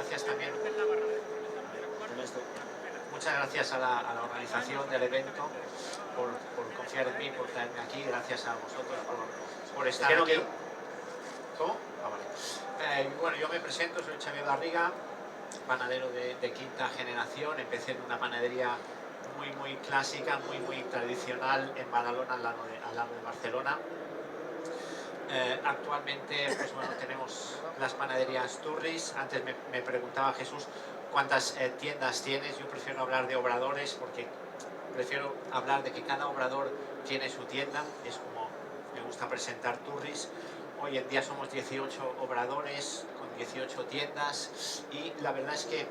gracias también. Muchas gracias a la organización del evento por confiar en mí, por traerme aquí. Gracias a vosotros por estar aquí. ¿Cómo? Ah, vale. Bueno, yo me presento, soy Xavier Garriga, panadero de quinta generación. Empecé en una panadería muy clásica, muy tradicional en Badalona, al lado de Barcelona. Actualmente pues, bueno, tenemos las panaderías Turris. Antes me preguntaba Jesús cuántas tiendas tienes. Yo prefiero hablar de obradores porque prefiero hablar de que cada obrador tiene su tienda. Es como me gusta presentar Turris. Hoy en día somos 18 obradores con 18 tiendas y la verdad es que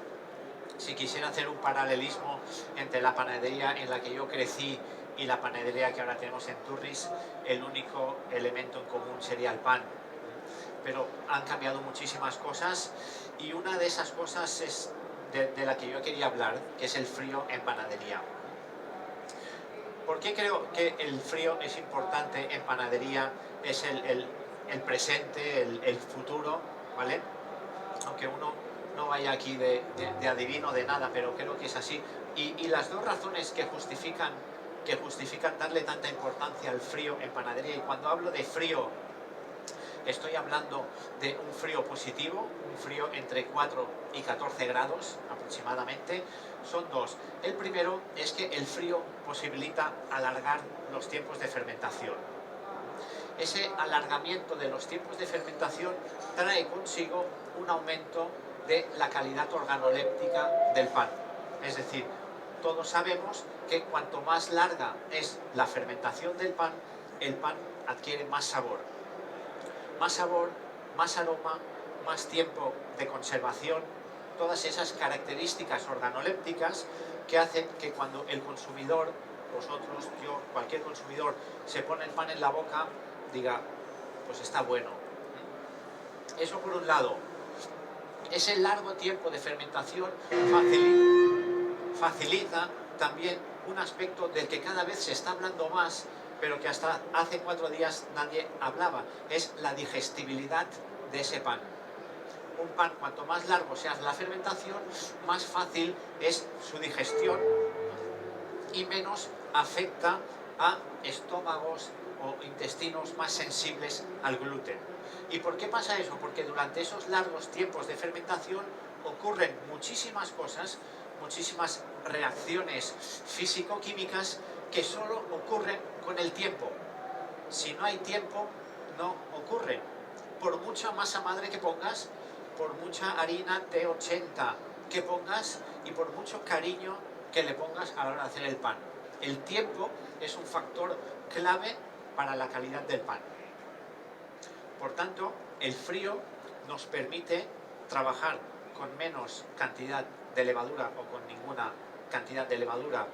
si quisiera hacer un paralelismo entre la panadería en la que yo crecí y la panadería que ahora tenemos en Turris, el único elemento en común sería el pan. Pero han cambiado muchísimas cosas y una de esas cosas es de la que yo quería hablar, que es el frío en panadería. ¿Por qué creo que el frío es importante en panadería? Es el presente, el futuro, ¿vale? Aunque uno no vaya aquí de adivino de nada, pero creo que es así. Y las dos razones que justifican darle tanta importancia al frío en panadería, y cuando hablo de frío, estoy hablando de un frío positivo, un frío entre 4 y 14 grados aproximadamente, son dos. El primero es que el frío posibilita alargar los tiempos de fermentación. Ese alargamiento de los tiempos de fermentación trae consigo un aumento de la calidad organoléptica del pan. Es decir, todos sabemos que cuanto más larga es la fermentación del pan, el pan adquiere más sabor. Más sabor, más aroma, más tiempo de conservación, todas esas características organolépticas que hacen que cuando el consumidor, vosotros, yo, cualquier consumidor, se pone el pan en la boca, diga, pues está bueno. Eso por un lado. Ese largo tiempo de fermentación facilita también un aspecto del que cada vez se está hablando más, pero que hasta hace 4 días nadie hablaba, es la digestibilidad de ese pan. Un pan, cuanto más largo sea la fermentación, más fácil es su digestión y menos afecta a estómagos o intestinos más sensibles al gluten. ¿Y por qué pasa eso? Porque durante esos largos tiempos de fermentación ocurren muchísimas cosas, muchísimas reacciones físico-químicas que solo ocurren con el tiempo. Si no hay tiempo, no ocurren. Por mucha masa madre que pongas, por mucha harina T80 que pongas y por mucho cariño que le pongas a la hora de hacer el pan. El tiempo es un factor clave para la calidad del pan. Por tanto, el frío nos permite trabajar con menos cantidad de levadura o con ninguna cantidad de levadura,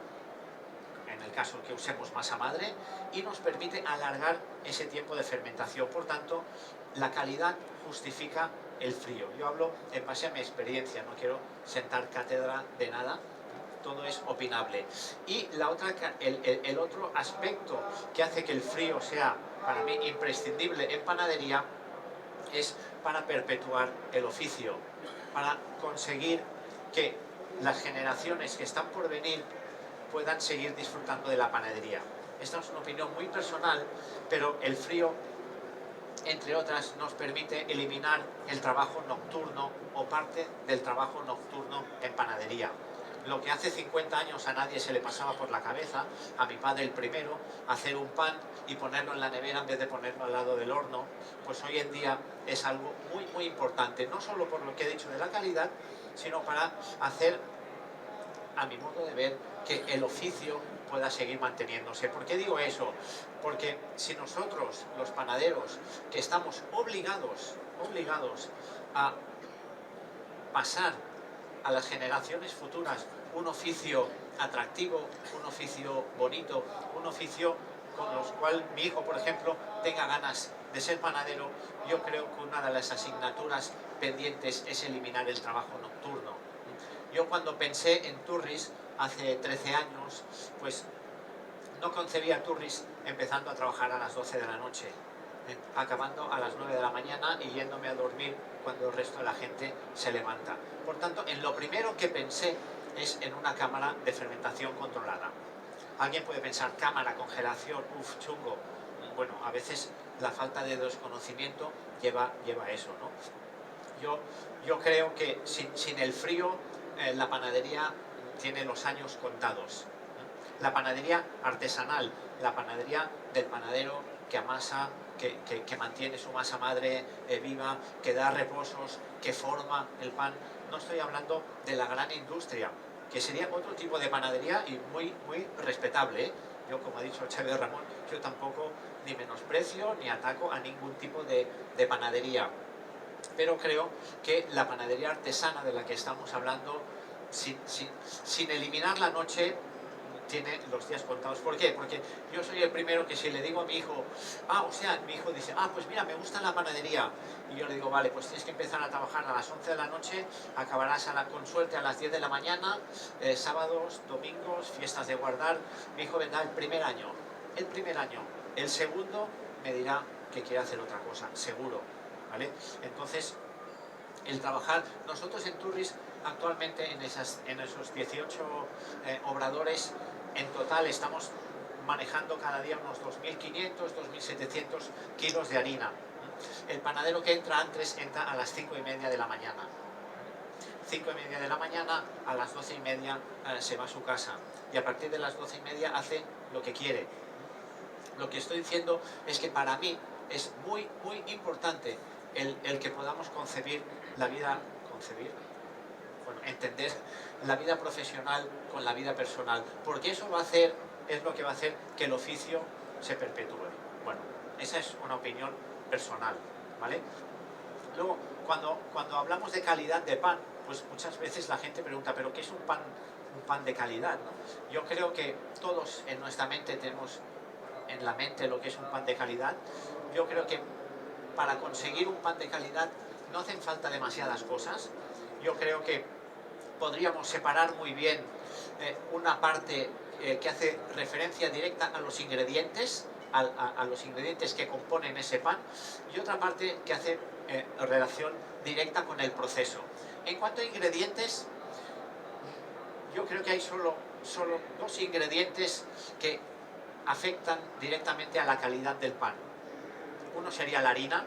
en el caso que usemos masa madre, y nos permite alargar ese tiempo de fermentación. Por tanto, la calidad justifica el frío. Yo hablo en base a mi experiencia, no quiero sentar cátedra de nada, todo es opinable. Y el otro aspecto que hace que el frío sea para mí imprescindible en panadería es para perpetuar el oficio, para conseguir que las generaciones que están por venir puedan seguir disfrutando de la panadería. Esta es una opinión muy personal, pero el frío, entre otras, nos permite eliminar el trabajo nocturno o parte del trabajo nocturno en panadería. Lo que hace 50 años a nadie se le pasaba por la cabeza, a mi padre el primero, hacer un pan y ponerlo en la nevera en vez de ponerlo al lado del horno, pues hoy en día es algo muy importante, no solo por lo que he dicho de la calidad, sino para hacer, a mi modo de ver, que el oficio pueda seguir manteniéndose. ¿Por qué digo eso? Porque si nosotros, los panaderos, que estamos obligados a pasar a las generaciones futuras un oficio atractivo, un oficio bonito, un oficio con los cual mi hijo, por ejemplo, tenga ganas de ser panadero, yo creo que una de las asignaturas pendientes es eliminar el trabajo nocturno. Yo cuando pensé en Turris hace 13 años, pues no concebía Turris empezando a trabajar a las 12 de la noche. acabando a las 9 de la mañana y yéndome a dormir cuando el resto de la gente se levanta. Por tanto, en lo primero que pensé es en una cámara de fermentación controlada. Alguien puede pensar, cámara, congelación, uff, chungo. Bueno, a veces la falta de desconocimiento lleva a eso, ¿no? Yo creo que sin el frío la panadería tiene los años contados. La panadería artesanal, la panadería del panadero que amasa, que mantiene su masa madre viva, que da reposos, que forma el pan. No estoy hablando de la gran industria, que sería otro tipo de panadería y muy respetable, ¿eh? Yo, como ha dicho Xavier Ramón, yo tampoco ni menosprecio ni ataco a ningún tipo de panadería. Pero creo que la panadería artesana de la que estamos hablando, sin eliminar la noche, tiene los días contados. ¿Por qué? Porque yo soy el primero que si le digo a mi hijo, mi hijo dice, pues mira, me gusta la panadería. Y yo le digo, vale, pues tienes que empezar a trabajar a las 11 de la noche, acabarás con suerte a las 10 de la mañana, sábados, domingos, fiestas de guardar. Mi hijo vendrá el primer año. El segundo me dirá que quiere hacer otra cosa, seguro. ¿Vale? Entonces, el trabajar, nosotros en Turris actualmente en esos 18 obradores, en total estamos manejando cada día unos 2.500, 2.700 kilos de harina. El panadero que entra antes entra a las 5:30 de la mañana. 5:30 de la mañana, a las 12:30 se va a su casa. Y a partir de las 12:30 hace lo que quiere. Lo que estoy diciendo es que para mí es muy importante el que podamos entender la vida profesional con la vida personal, porque eso es lo que va a hacer que el oficio se perpetúe. Bueno, esa es una opinión personal, ¿vale? Luego, cuando hablamos de calidad de pan, pues muchas veces la gente pregunta, ¿pero qué es un pan de calidad, ¿no? Yo creo que todos en nuestra mente tenemos en la mente lo que es un pan de calidad. Yo creo que para conseguir un pan de calidad no hacen falta demasiadas cosas. Yo creo que podríamos separar muy bien una parte que hace referencia directa a los ingredientes, a los ingredientes que componen ese pan, y otra parte que hace relación directa con el proceso. En cuanto a ingredientes, yo creo que hay solo 2 ingredientes que afectan directamente a la calidad del pan. Uno sería la harina,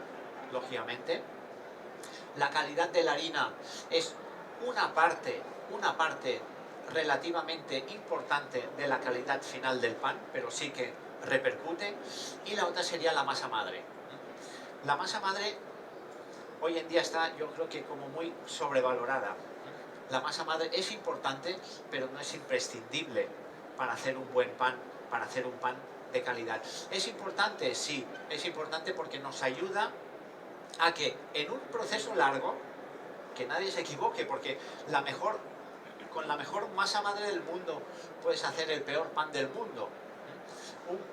lógicamente. La calidad de la harina es una parte relativamente importante de la calidad final del pan, pero sí que repercute. Y la otra sería la masa madre. La masa madre hoy en día está, yo creo que como muy sobrevalorada. La masa madre es importante, pero no es imprescindible para hacer un buen pan, para hacer un pan de calidad. ¿Es importante? Sí, es importante porque nos ayuda a que en un proceso largo, que nadie se equivoque, porque con la mejor masa madre del mundo puedes hacer el peor pan del mundo.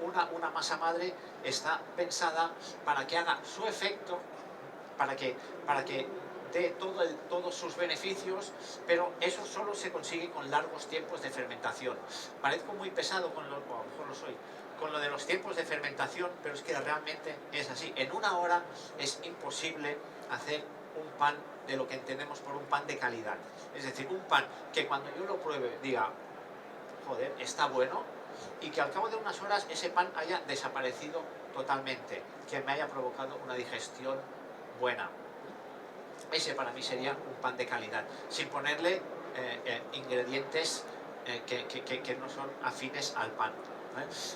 Una masa madre está pensada para que haga su efecto, para que dé todos sus beneficios, pero eso solo se consigue con largos tiempos de fermentación. Parezco muy pesado a lo mejor lo soy, con lo de los tiempos de fermentación, pero es que realmente es así. En 1 hora es imposible hacer un pan de lo que entendemos por un pan de calidad. Es decir, un pan que cuando yo lo pruebe diga, joder, está bueno, y que al cabo de unas horas ese pan haya desaparecido totalmente, que me haya provocado una digestión buena. Ese para mí sería un pan de calidad, sin ponerle ingredientes que no son afines al pan.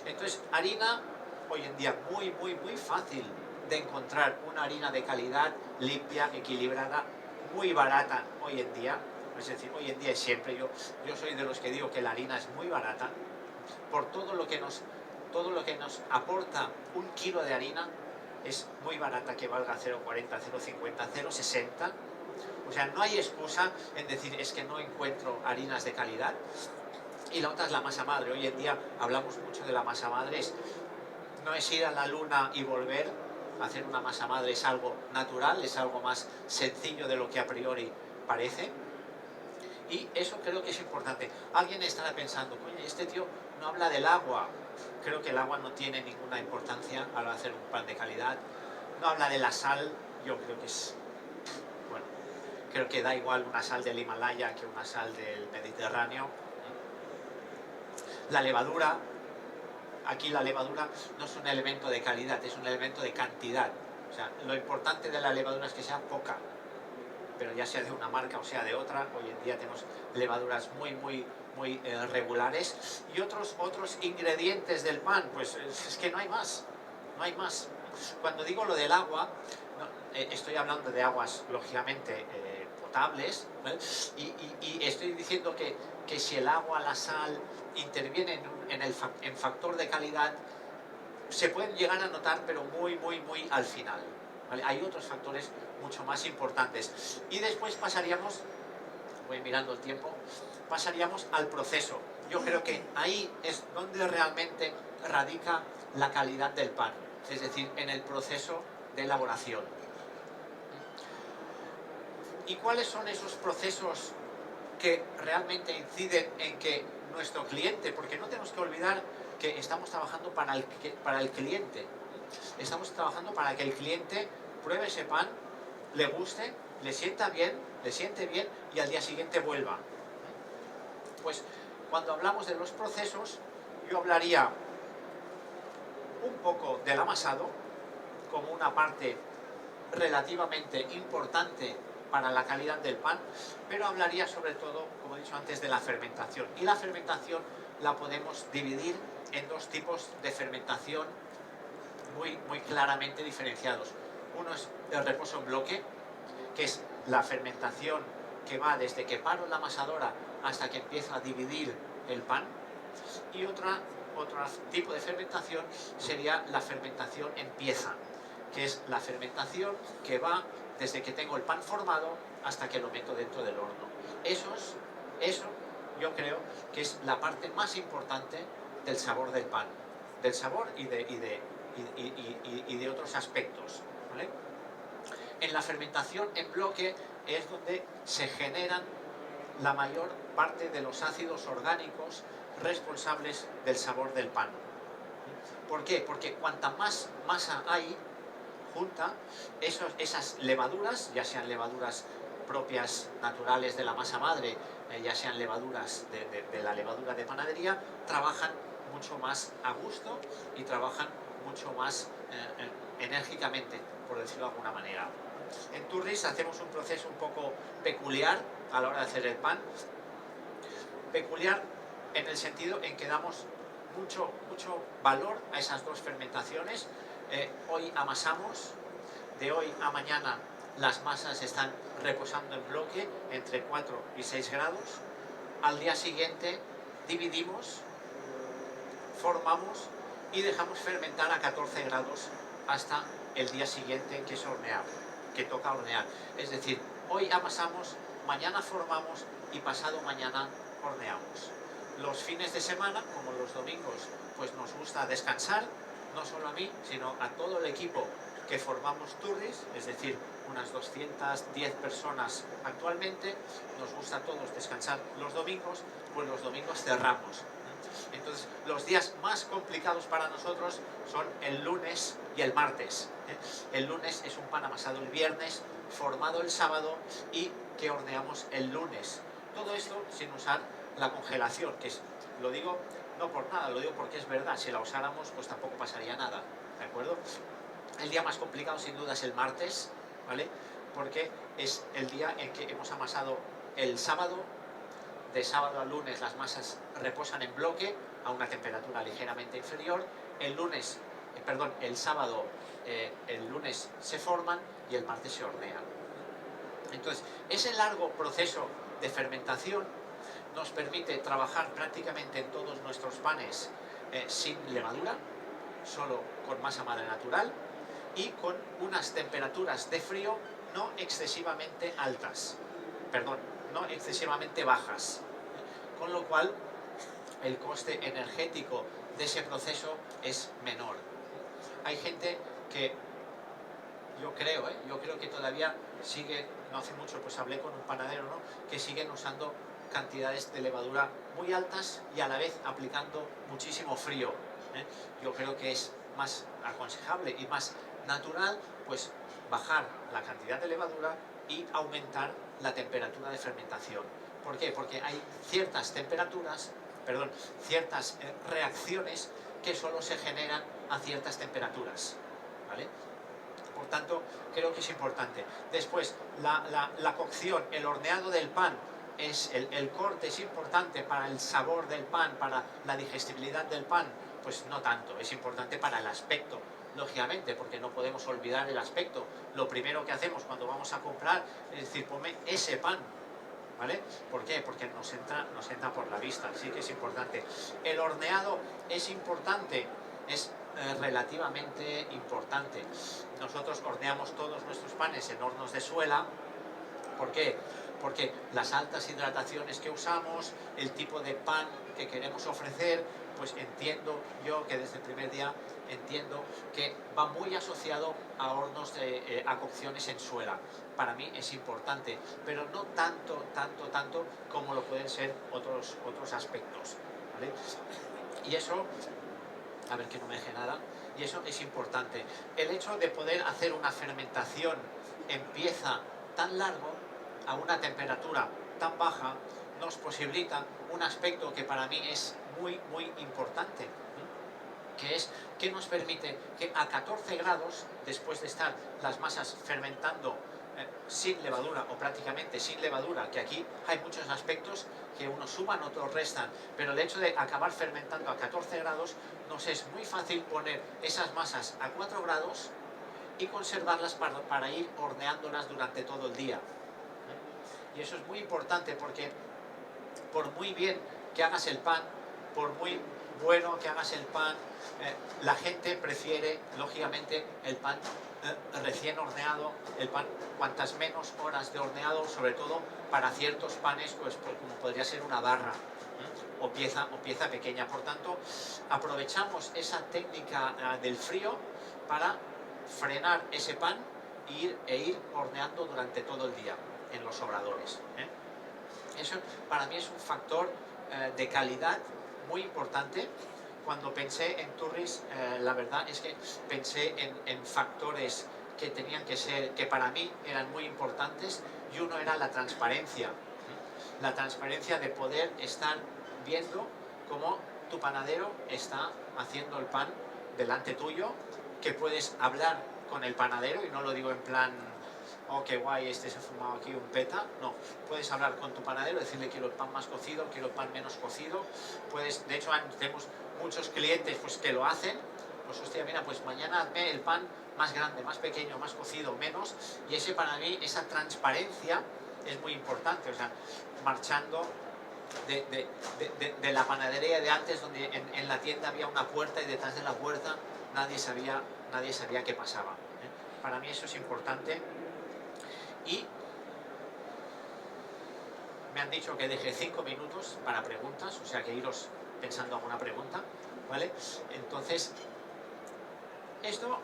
Entonces, harina, hoy en día muy fácil de encontrar una harina de calidad, limpia, equilibrada, muy barata hoy en día. Es decir, hoy en día y siempre, yo soy de los que digo que la harina es muy barata, por todo lo que nos aporta 1 kilo de harina, es muy barata que valga 0,40, 0,50, 0,60. O sea, no hay excusa en decir es que no encuentro harinas de calidad. Y la otra es la masa madre. Hoy en día hablamos mucho de la masa madre. No es ir a la luna y volver. Hacer una masa madre es algo natural, es algo más sencillo de lo que a priori parece. Y eso creo que es importante. Alguien estará pensando, coño, este tío no habla del agua. Creo que el agua no tiene ninguna importancia al hacer un pan de calidad. no habla de la sal, yo creo que es, bueno, creo que da igual una sal del Himalaya que una sal del Mediterráneo. La levadura, aquí la levadura no es un elemento de calidad, es un elemento de cantidad. O sea, lo importante de la levadura es que sea poca, pero ya sea de una marca o sea de otra, hoy en día tenemos levaduras muy regulares. Y otros ingredientes del pan, pues es que no hay más, no hay más. Cuando digo lo del agua, estoy hablando de aguas lógicamente potables, ¿vale? Y estoy diciendo que si el agua, la sal intervienen en factor de calidad, se pueden llegar a notar, pero muy al final, ¿vale? Hay otros factores mucho más importantes. Y después pasaríamos, voy mirando el tiempo, pasaríamos al proceso. Yo creo que ahí es donde realmente radica la calidad del pan, es decir, en el proceso de elaboración. ¿Y cuáles son esos procesos que realmente inciden en que nuestro cliente, porque no tenemos que olvidar que estamos trabajando para el cliente, estamos trabajando para que el cliente pruebe ese pan, le guste, le siente bien y al día siguiente vuelva? Pues cuando hablamos de los procesos, yo hablaría un poco del amasado como una parte relativamente importante para la calidad del pan, pero hablaría sobre todo, como he dicho antes, de la fermentación. Y la fermentación la podemos dividir en dos tipos de fermentación muy claramente diferenciados. Uno es el reposo en bloque, que es la fermentación que va desde que paro la amasadora hasta que empiezo a dividir el pan. Y otro tipo de fermentación sería la fermentación en pieza, que es la fermentación que va desde que tengo el pan formado hasta que lo meto dentro del horno. Eso yo creo que es la parte más importante del sabor del pan, del sabor y de otros aspectos, ¿vale? En la fermentación en bloque es donde se generan la mayor parte de los ácidos orgánicos responsables del sabor del pan. ¿Por qué? Porque cuanta más masa hay junta, esas levaduras, ya sean levaduras propias naturales de la masa madre, ya sean levaduras de la levadura de panadería, trabajan mucho más a gusto y trabajan mucho más enérgicamente, por decirlo de alguna manera. En Turris hacemos un proceso un poco peculiar a la hora de hacer el pan. Peculiar en el sentido en que damos mucho valor a esas dos fermentaciones. Hoy amasamos, de hoy a mañana las masas están reposando en bloque entre 4 y 6 grados. Al día siguiente dividimos, formamos y dejamos fermentar a 14 grados hasta el día siguiente en que es horneado, que toca hornear. Es decir, hoy amasamos, mañana formamos y pasado mañana horneamos. Los fines de semana, como los domingos, pues nos gusta descansar, no solo a mí, sino a todo el equipo que formamos Turris, es decir, unas 210 personas actualmente. Nos gusta a todos descansar los domingos, pues los domingos cerramos. Entonces, los días más complicados para nosotros son el lunes y el martes. El lunes es un pan amasado el viernes, formado el sábado y que horneamos el lunes. Todo esto sin usar la congelación, que es, lo digo no por nada, lo digo porque es verdad, si la usáramos pues tampoco pasaría nada, ¿de acuerdo? El día más complicado sin duda es el martes, ¿vale? Porque es el día en que hemos amasado el sábado. De sábado a lunes las masas reposan en bloque a una temperatura ligeramente inferior. El sábado, el lunes se forman y el martes se hornean. Entonces, ese largo proceso de fermentación nos permite trabajar prácticamente en todos nuestros panes sin levadura, solo con masa madre natural y con unas temperaturas de frío no excesivamente altas, no excesivamente bajas, con lo cual el coste energético de ese proceso es menor. Hay gente que yo creo que todavía sigue, no hace mucho pues hablé con un panadero, ¿no?, que siguen usando cantidades de levadura muy altas y a la vez aplicando muchísimo frío. ¿eh? Yo creo que es más aconsejable y más natural pues bajar la cantidad de levadura y aumentar la temperatura de fermentación. ¿Por qué? Porque hay ciertas temperaturas, perdón, ciertas reacciones que solo se generan a ciertas temperaturas, ¿vale? Por tanto, creo que es importante. Después, la cocción, el horneado del pan, el corte es importante para el sabor del pan, para la digestibilidad del pan. Pues no tanto, es importante para el aspecto, lógicamente, porque no podemos olvidar el aspecto. Lo primero que hacemos cuando vamos a comprar es decir, ponme ese pan, ¿vale? ¿Por qué? Porque nos entra por la vista, sí que es importante. El horneado es importante, es relativamente importante. Nosotros horneamos todos nuestros panes en hornos de suela. ¿Por qué? Porque las altas hidrataciones que usamos, el tipo de pan que queremos ofrecer, pues entiendo yo que desde el primer día entiendo que va muy asociado a hornos a cocciones en suela. Para mí es importante, pero no tanto como lo pueden ser otros aspectos, ¿vale? Y eso, a ver que no me deje nada, y eso es importante. El hecho de poder hacer una fermentación en pieza tan largo, a una temperatura tan baja, nos posibilita un aspecto que para mí es muy importante, que es que nos permite que a 14 grados, después de estar las masas fermentando sin levadura o prácticamente sin levadura, que aquí hay muchos aspectos que unos suman, otros restan, pero el hecho de acabar fermentando a 14 grados nos es muy fácil poner esas masas a 4 grados y conservarlas para ir horneándolas durante todo el día. Y eso es muy importante porque por muy bien que hagas el pan, por muy bueno que hagas el pan, la gente prefiere, lógicamente, el pan recién horneado, el pan cuantas menos horas de horneado, sobre todo para ciertos panes, pues como podría ser una barra o pieza pequeña. Por tanto, aprovechamos esa técnica del frío para frenar ese pan e ir horneando durante todo el día en los obradores. Eso para mí es un factor de calidad muy importante. Cuando pensé en Turris, la verdad es que pensé en factores que tenían que ser, que para mí eran muy importantes, y uno era la transparencia. La transparencia de poder estar viendo cómo tu panadero está haciendo el pan delante tuyo, que puedes hablar con el panadero, y no lo digo en plan, oh, qué guay, este se ha fumado aquí un peta. No, puedes hablar con tu panadero, decirle quiero el pan más cocido, quiero el pan menos cocido. Puedes, de hecho, tenemos muchos clientes pues, que lo hacen. Pues hostia, mira, pues mañana hazme el pan más grande, más pequeño, más cocido, menos. Y ese para mí, esa transparencia es muy importante. O sea, marchando de la panadería de antes, donde en la tienda había una puerta y detrás de la puerta nadie sabía qué pasaba. Para mí eso es importante. Y me han dicho que deje 5 minutos para preguntas, o sea que iros pensando alguna pregunta, ¿vale? Entonces, esto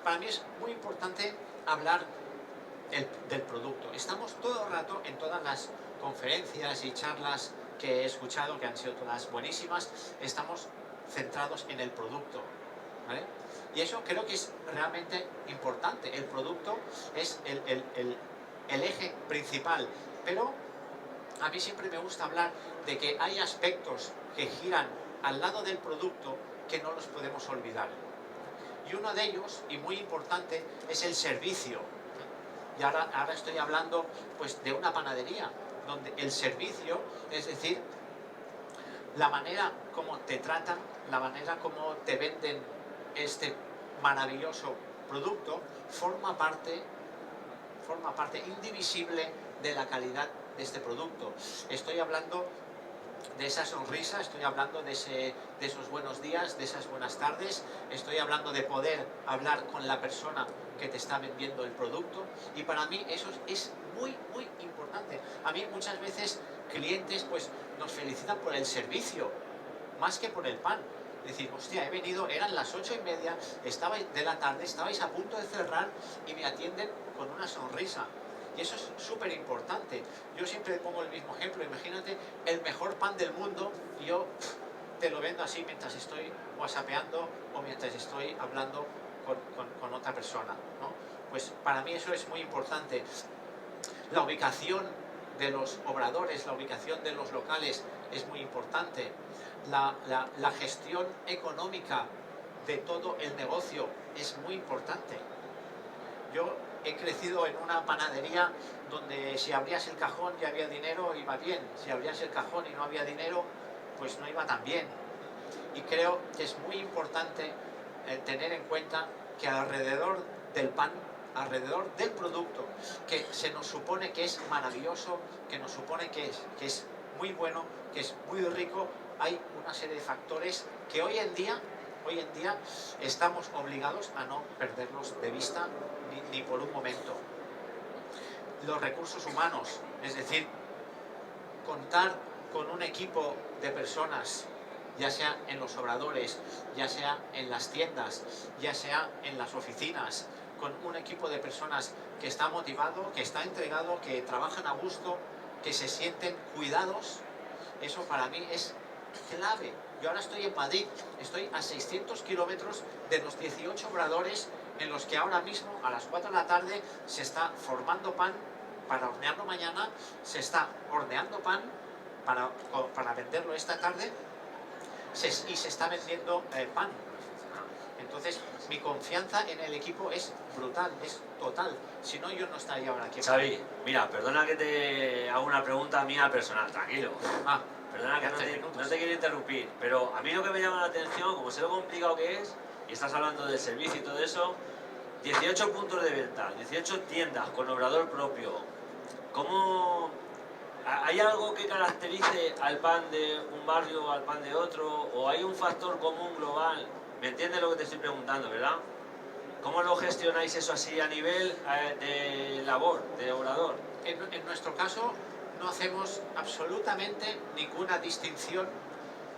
para mí es muy importante hablar del producto. Estamos todo el rato en todas las conferencias y charlas que he escuchado, que han sido todas buenísimas, estamos centrados en el producto, ¿vale? Y eso creo que es realmente importante. El producto es el eje principal, pero a mí siempre me gusta hablar de que hay aspectos que giran al lado del producto que no los podemos olvidar. Y uno de ellos, y muy importante, es el servicio. Y ahora estoy hablando pues, de una panadería, donde el servicio, es decir, la manera como te tratan, la manera como te venden este maravilloso producto, forma parte indivisible de la calidad de este producto. Estoy hablando de esa sonrisa, estoy hablando de esos buenos días, de esas buenas tardes, estoy hablando de poder hablar con la persona que te está vendiendo el producto, y para mí eso es muy importante. A mí muchas veces clientes pues nos felicitan por el servicio, más que por el pan. Decir, hostia, he venido, eran las 8:30 de la tarde, estabais a punto de cerrar y me atienden con una sonrisa. Y eso es súper importante. Yo siempre pongo el mismo ejemplo. Imagínate el mejor pan del mundo y yo te lo vendo así mientras estoy whatsappeando o mientras estoy hablando con otra persona, ¿no? Pues para mí eso es muy importante. La ubicación de los obradores, la ubicación de los locales es muy importante. La gestión económica de todo el negocio es muy importante. Yo he crecido en una panadería donde si abrías el cajón y había dinero, iba bien. Si abrías el cajón y no había dinero, pues no iba tan bien. Y creo que es muy importante tener en cuenta que alrededor del pan, alrededor del producto, que se nos supone que es maravilloso, que nos supone que es muy bueno, que es muy rico, hay una serie de factores que hoy en día estamos obligados a no perderlos de vista ni por un momento. Los recursos humanos, es decir, contar con un equipo de personas, ya sea en los obradores, ya sea en las tiendas, ya sea en las oficinas, con un equipo de personas que está motivado, que está entregado, que trabajan a gusto, que se sienten cuidados, eso para mí es clave. Yo ahora estoy en Madrid, estoy a 600 kilómetros de los 18 obradores en los que ahora mismo a las 4 de la tarde se está formando pan para hornearlo mañana, se está horneando pan para venderlo esta tarde y se está vendiendo pan. Entonces, mi confianza en el equipo es brutal, es total. Si no, yo no estaría ahora aquí. Xavi, mira, perdona que te haga una pregunta mía personal, tranquilo. Perdona que no te quiero interrumpir, pero a mí lo que me llama la atención, como sé lo complicado que es, y estás hablando del servicio y todo eso, 18 puntos de venta, 18 tiendas con obrador propio. ¿Cómo hay algo que caracterice al pan de un barrio o al pan de otro? ¿O hay un factor común global? ¿Me entiendes lo que te estoy preguntando, verdad? ¿Cómo lo gestionáis eso así a nivel de labor, de obrador? En nuestro caso no hacemos absolutamente ninguna distinción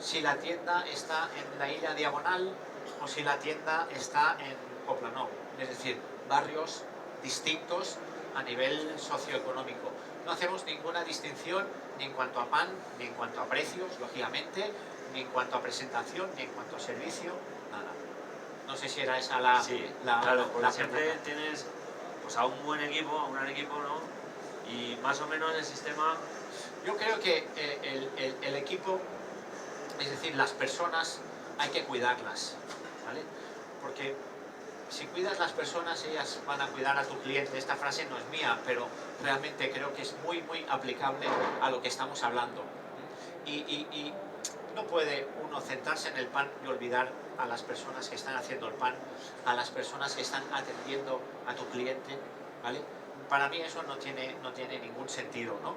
si la tienda está en la Illa Diagonal o si la tienda está en Poblenou. Es decir, barrios distintos a nivel socioeconómico. No hacemos ninguna distinción ni en cuanto a pan, ni en cuanto a precios, lógicamente, ni en cuanto a presentación, ni en cuanto a servicio, nada. No sé si era esa la... Sí, la claro, porque la siempre pregunta. tienes pues, a un buen equipo, a un gran equipo, ¿no? Y más o menos el sistema... Yo creo que el equipo, es decir, las personas, hay que cuidarlas, ¿vale? Porque si cuidas las personas, ellas van a cuidar a tu cliente. Esta frase no es mía, pero realmente creo que es muy, muy aplicable a lo que estamos hablando. Y no puede uno centrarse en el pan y olvidar a las personas que están haciendo el pan, a las personas que están atendiendo a tu cliente, ¿vale? Para mí eso no tiene ningún sentido, ¿no?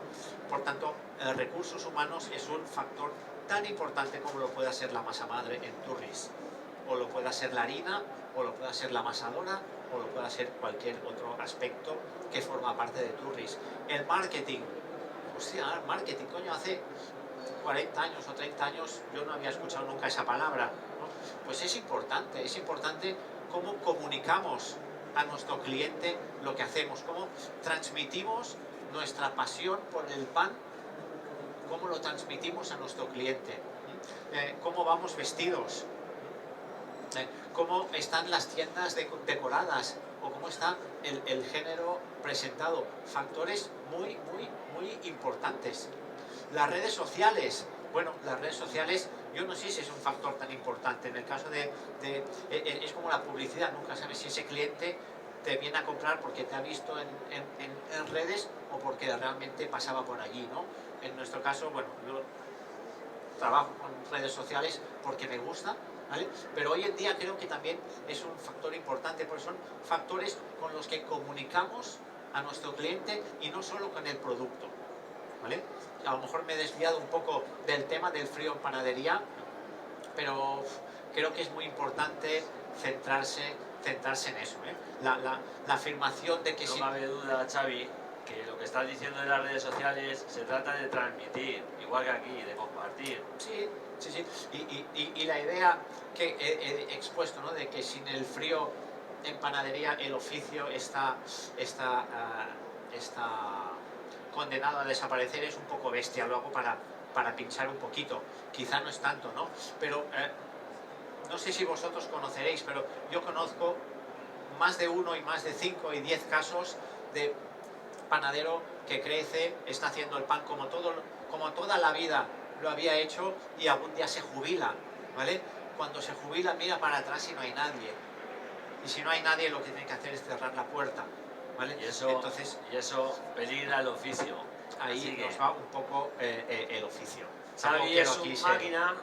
Por tanto, recursos humanos es un factor tan importante como lo puede ser la masa madre en Turris, o lo puede ser la harina, o lo puede ser la amasadora, o lo puede ser cualquier otro aspecto que forma parte de Turris. El marketing, hostia, el marketing, coño, hace 40 años o 30 años yo no había escuchado nunca esa palabra, ¿no? Pues es importante cómo comunicamos a nuestro cliente lo que hacemos, cómo transmitimos nuestra pasión por el pan, cómo lo transmitimos a nuestro cliente, cómo vamos vestidos, cómo están las tiendas decoradas o cómo está el género presentado. Factores muy, muy, muy importantes. Las redes sociales, bueno, las redes sociales, yo no sé si es un factor tan importante. En el caso es como la publicidad, nunca sabes si ese cliente te viene a comprar porque te ha visto en redes o porque realmente pasaba por allí, ¿no? En nuestro caso, bueno, yo trabajo con redes sociales porque me gusta, ¿vale? Pero hoy en día creo que también es un factor importante, porque son factores con los que comunicamos a nuestro cliente y no solo con el producto, ¿vale? A lo mejor me he desviado un poco del tema del frío en panadería, pero creo que es muy importante centrarse en eso, ¿eh? La afirmación de que no cabe duda, Xavi, que lo que estás diciendo de las redes sociales se trata de transmitir, igual que aquí, de compartir. Sí. Y la idea que he expuesto, ¿no? De que sin el frío en panadería el oficio está condenado a desaparecer, es un poco bestia. Lo hago para para pinchar un poquito, quizá no es tanto, ¿no? Pero no sé si vosotros conoceréis, pero yo conozco más de 1 y más de 5 y 10 casos de panadero que crece, está haciendo el pan como toda la vida lo había hecho y algún día se jubila, ¿vale? Cuando se jubila mira para atrás y no hay nadie. Y si no hay nadie lo que tiene que hacer es cerrar la puerta, ¿vale? Y eso peligra el oficio. Ahí nos va un poco el oficio. Xavi es un máquina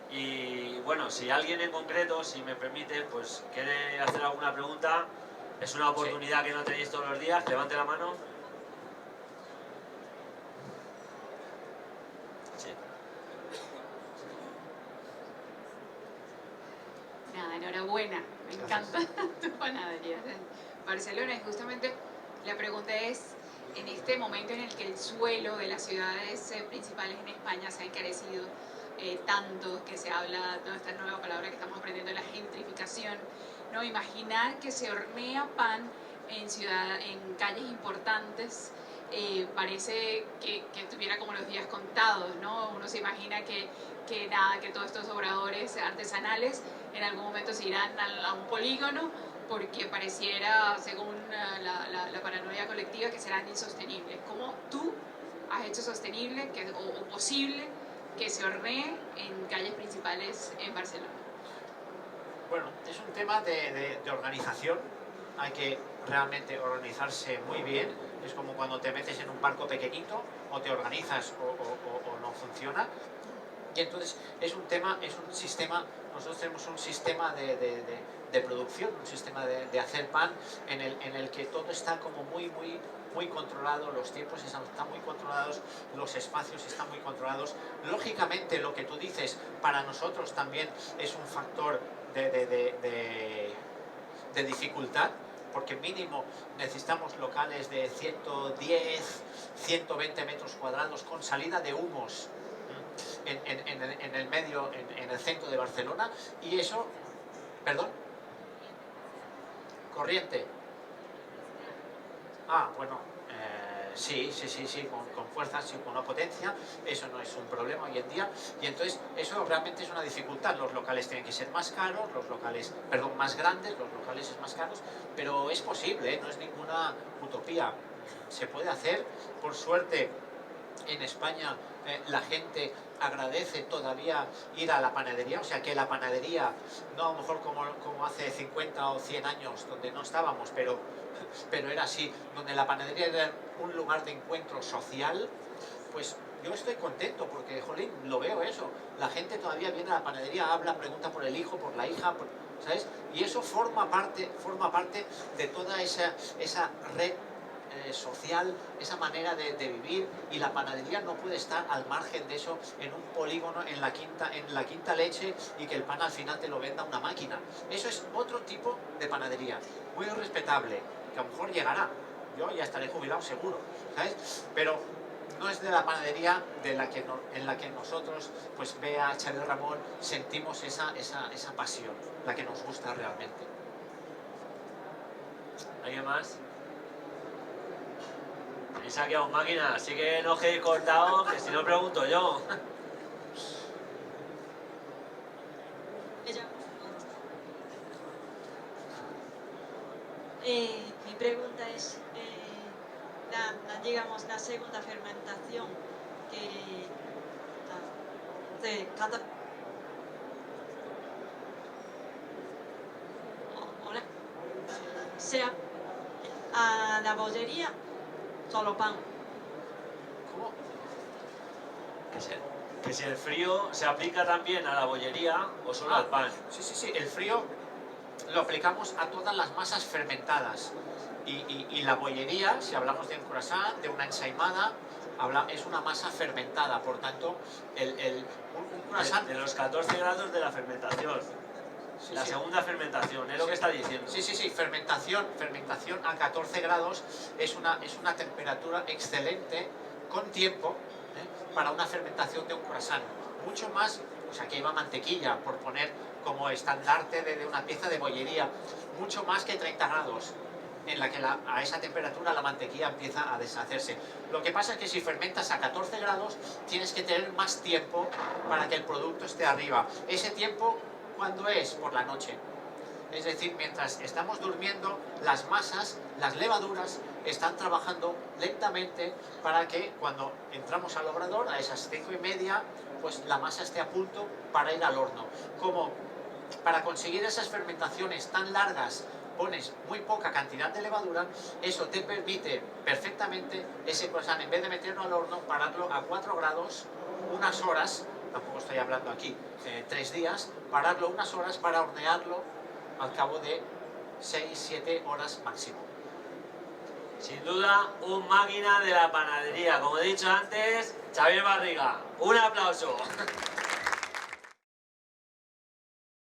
y bueno, si alguien en concreto, si me permite, pues quiere hacer alguna pregunta, es una oportunidad que no tenéis todos los días, levante la mano. Sí. Nada, enhorabuena, me encanta tu panadería en Barcelona. Y justamente la pregunta es, en este momento en el que el suelo de las ciudades principales en España se ha encarecido tanto, que se habla de esta nueva palabra que estamos aprendiendo, la gentrificación, ¿no? Imaginar que se hornea pan en calles importantes, parece que estuviera como los días contados, ¿no? Uno se imagina que todos estos obradores artesanales en algún momento se irán a un polígono porque pareciera, según la paranoia colectiva, que serán insostenibles. ¿Cómo tú has hecho sostenible o posible que se hornee en calles principales en Barcelona? Bueno, es un tema de organización. Hay que realmente organizarse muy bien. Es como cuando te metes en un barco pequeñito, o te organizas o no funciona. Y entonces es un sistema, nosotros tenemos un sistema de producción, un sistema de hacer pan en el que todo está como muy controlado, los tiempos están muy controlados, los espacios están muy controlados. Lógicamente lo que tú dices para nosotros también es un factor de dificultad, porque mínimo necesitamos locales de 110, 120 metros cuadrados con salida de humos en el medio, en el centro de Barcelona, y eso, perdón, corriente. Bueno, sí, con fuerza, sí, con una potencia, eso no es un problema hoy en día, y entonces eso realmente es una dificultad. Los locales tienen que ser más caros, más grandes, los locales es más caros, pero es posible, no es ninguna utopía, se puede hacer. Por suerte en España la gente agradece todavía ir a la panadería, o sea que la panadería, no a lo mejor como hace 50 o 100 años donde no estábamos, pero era así, donde la panadería era un lugar de encuentro social, pues yo estoy contento porque, jolín, lo veo eso, la gente todavía viene a la panadería, habla, pregunta por el hijo, por la hija, ¿sabes? Y eso forma parte de toda esa red social, esa manera de vivir, y la panadería no puede estar al margen de eso, en un polígono, en la quinta leche, y que el pan al final te lo venda una máquina. Eso es otro tipo de panadería, muy respetable, que a lo mejor llegará, yo ya estaré jubilado seguro, ¿sabes? Pero no es de la panadería en la que nosotros, pues Bea, Xavi, Ramón, sentimos esa pasión, la que nos gusta realmente. ¿Alguien más? He saqueado máquinas, así que no os quedéis cortados, que si no pregunto yo. Mi pregunta es, digamos, la segunda fermentación que de cada... Hola. Sea a la bollería, solo pan. ¿Cómo? Que si el frío se aplica también a la bollería o solo al pan. Sí, el frío lo aplicamos a todas las masas fermentadas, y la bollería, si hablamos de un croissant, de una ensaimada, es una masa fermentada, por tanto un croissant... De los 14 grados de la fermentación. La segunda fermentación, es lo que está diciendo. Sí, fermentación a 14 grados es una temperatura excelente, con tiempo, para una fermentación de un croissant. Mucho más, o sea, que lleva mantequilla, por poner como estandarte de una pieza de bollería, mucho más que 30 grados. en la que a esa temperatura la mantequilla empieza a deshacerse. Lo que pasa es que si fermentas a 14 grados tienes que tener más tiempo para que el producto esté arriba. Ese tiempo, ¿cuándo es? Por la noche. Es decir, mientras estamos durmiendo, las masas, las levaduras, están trabajando lentamente para que cuando entramos al obrador, a esas 5:30, pues la masa esté a punto para ir al horno. Como para conseguir esas fermentaciones tan largas pones muy poca cantidad de levadura, eso te permite perfectamente ese croissant, en vez de meterlo al horno, pararlo a 4 grados unas horas, tampoco estoy hablando aquí 3 días, pararlo unas horas para hornearlo al cabo de 6-7 horas máximo. Sin duda, un máquina de la panadería. Como he dicho antes, Xavier Barriga. Un aplauso.